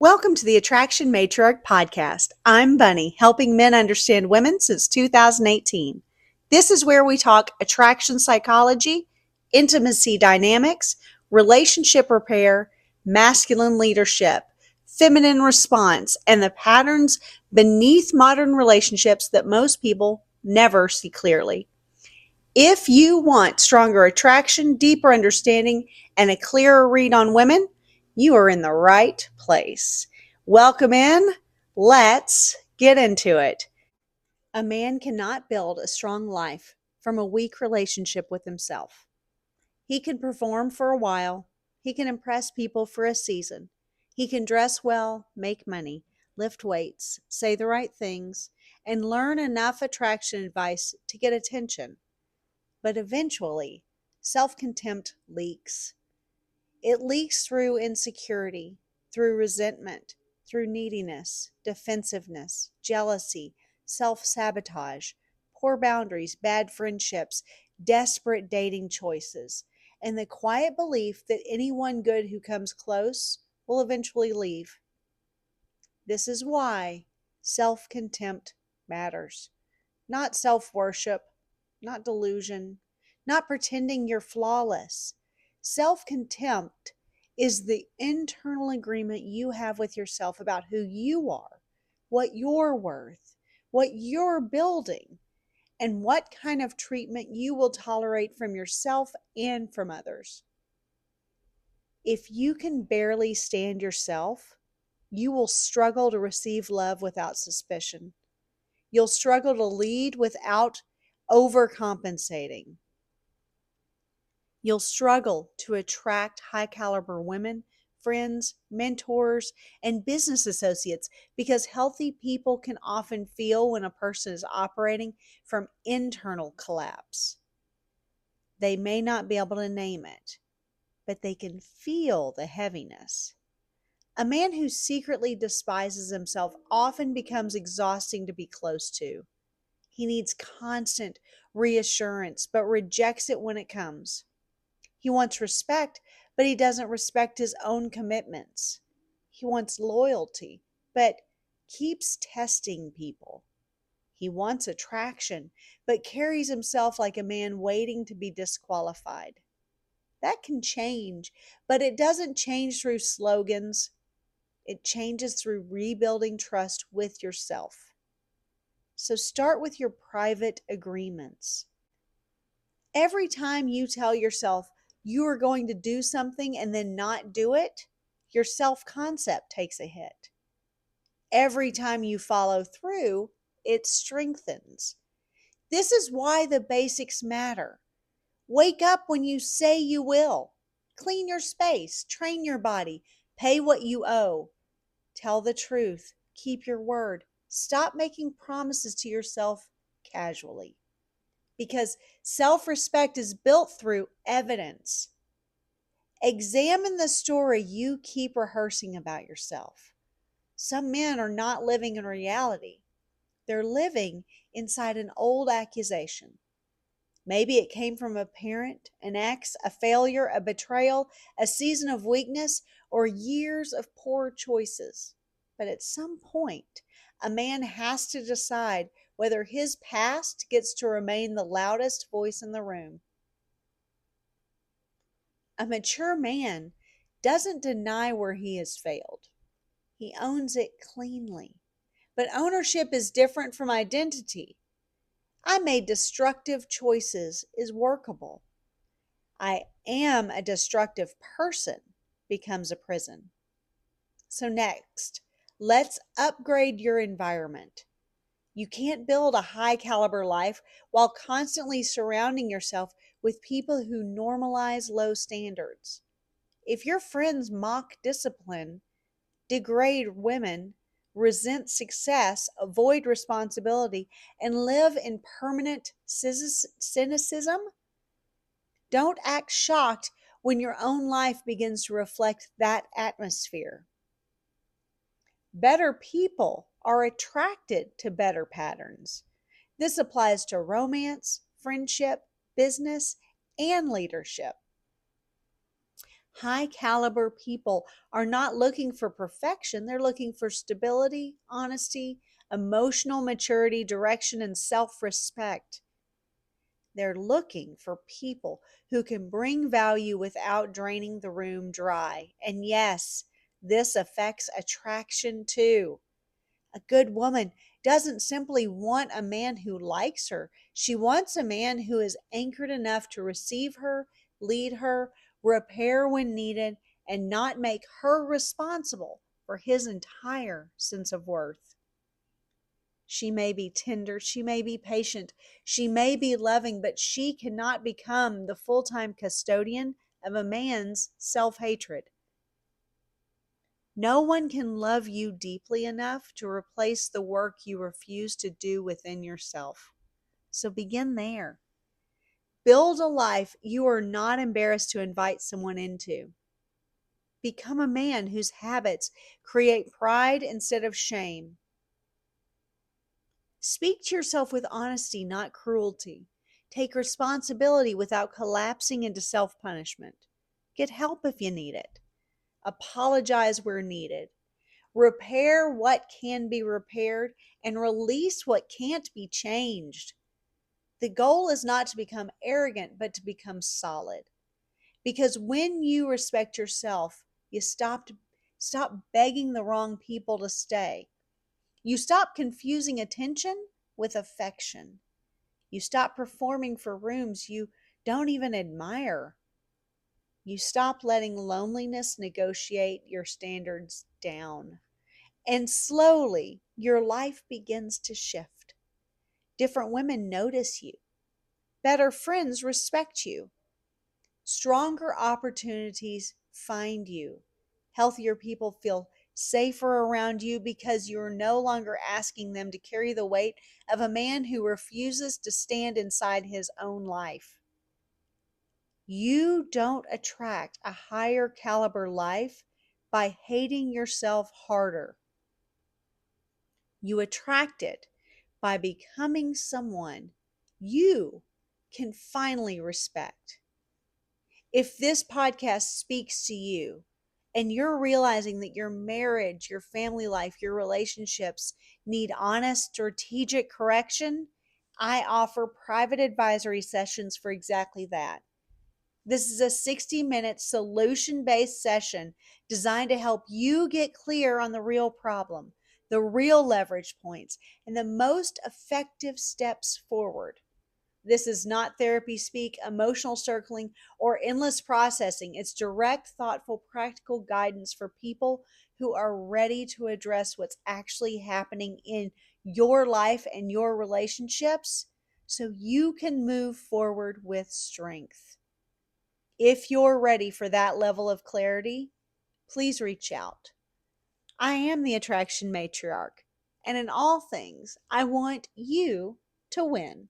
Welcome to the Attraction Matriarch podcast. I'm Bunny, helping men understand women since 2018. This is where we talk attraction psychology, intimacy dynamics, relationship repair, masculine leadership, feminine response, and the patterns beneath modern relationships that most people never see clearly. If you want stronger attraction, deeper understanding, and a clearer read on women, you are in the right place. Welcome in. Let's get into it. A man cannot build a strong life from a weak relationship with himself. He can perform for a while. He can impress people for a season. He can dress well, make money, lift weights, say the right things, and learn enough attraction advice to get attention. But eventually, self-contempt leaks. It leaks through insecurity, through resentment, through neediness, defensiveness, jealousy, self-sabotage, poor boundaries, bad friendships, desperate dating choices, and the quiet belief that anyone good who comes close will eventually leave. This is why self-contempt matters. Not self-worship, not delusion, not pretending you're flawless. Self-contempt is the internal agreement you have with yourself about who you are, what you're worth, what you're building, and what kind of treatment you will tolerate from yourself and from others. If you can barely stand yourself, you will struggle to receive love without suspicion. You'll struggle to lead without overcompensating. You'll struggle to attract high caliber women, friends, mentors, and business associates because healthy people can often feel when a person is operating from internal collapse. They may not be able to name it, but they can feel the heaviness. A man who secretly despises himself often becomes exhausting to be close to. He needs constant reassurance, but rejects it when it comes. He wants respect, but he doesn't respect his own commitments. He wants loyalty, but keeps testing people. He wants attraction, but carries himself like a man waiting to be disqualified. That can change, but it doesn't change through slogans. It changes through rebuilding trust with yourself. So start with your private agreements. Every time you tell yourself you are going to do something and then not do it, your self-concept takes a hit. Every time you follow through, it strengthens. This is why the basics matter. Wake up when you say you will. Clean your space, train your body, pay what you owe. Tell the truth, keep your word. Stop making promises to yourself casually. Because self-respect is built through evidence. Examine the story you keep rehearsing about yourself. Some men are not living in reality. They're living inside an old accusation. Maybe it came from a parent, an ex, a failure, a betrayal, a season of weakness, or years of poor choices. But at some point, a man has to decide whether his past gets to remain the loudest voice in the room. A mature man doesn't deny where he has failed. He owns it cleanly. But ownership is different from identity. I made destructive choices is workable. I am a destructive person becomes a prison. So next, let's upgrade your environment. You can't build a high caliber life while constantly surrounding yourself with people who normalize low standards. If your friends mock discipline, degrade women, resent success, avoid responsibility, and live in permanent cynicism, don't act shocked when your own life begins to reflect that atmosphere. Better people are attracted to better patterns. This applies to romance, friendship, business, and leadership. High caliber people are not looking for perfection, they're looking for stability, honesty, emotional maturity, direction, and self respect. They're looking for people who can bring value without draining the room dry. And yes, this affects attraction too. A good woman doesn't simply want a man who likes her. She wants a man who is anchored enough to receive her, lead her, repair when needed, and not make her responsible for his entire sense of worth. She may be tender, she may be patient, she may be loving, but she cannot become the full time custodian of a man's self hatred. No one can love you deeply enough to replace the work you refuse to do within yourself. So begin there. Build a life you are not embarrassed to invite someone into. Become a man whose habits create pride instead of shame. Speak to yourself with honesty, not cruelty. Take responsibility without collapsing into self punishment. Get help if you need it. Apologize where needed. Repair what can be repaired and release what can't be changed. The goal is not to become arrogant, but to become solid. Because when you respect yourself, you stop begging the wrong people to stay. You stop confusing attention with affection. You stop performing for rooms you don't even admire. You stop letting loneliness negotiate your standards down. And slowly, your life begins to shift. Different women notice you. Better friends respect you. Stronger opportunities find you. Healthier people feel safer around you because you're no longer asking them to carry the weight of a man who refuses to stand inside his own life. You don't attract a higher caliber life by hating yourself harder. You attract it by becoming someone you can finally respect. If this podcast speaks to you and you're realizing that your marriage, your family life, your relationships need honest, strategic correction, I offer private advisory sessions for exactly that. This is a 60-minute solution based session designed to help you get clear on the real problem, the real leverage points, and the most effective steps forward. This is not therapy speak, emotional circling, or endless processing. It's direct, thoughtful, practical guidance for people who are ready to address what's actually happening in your life and your relationships so you can move forward with strength. If you're ready for that level of clarity, please reach out. I am the Attraction Matriarch, and in all things, I want you to win.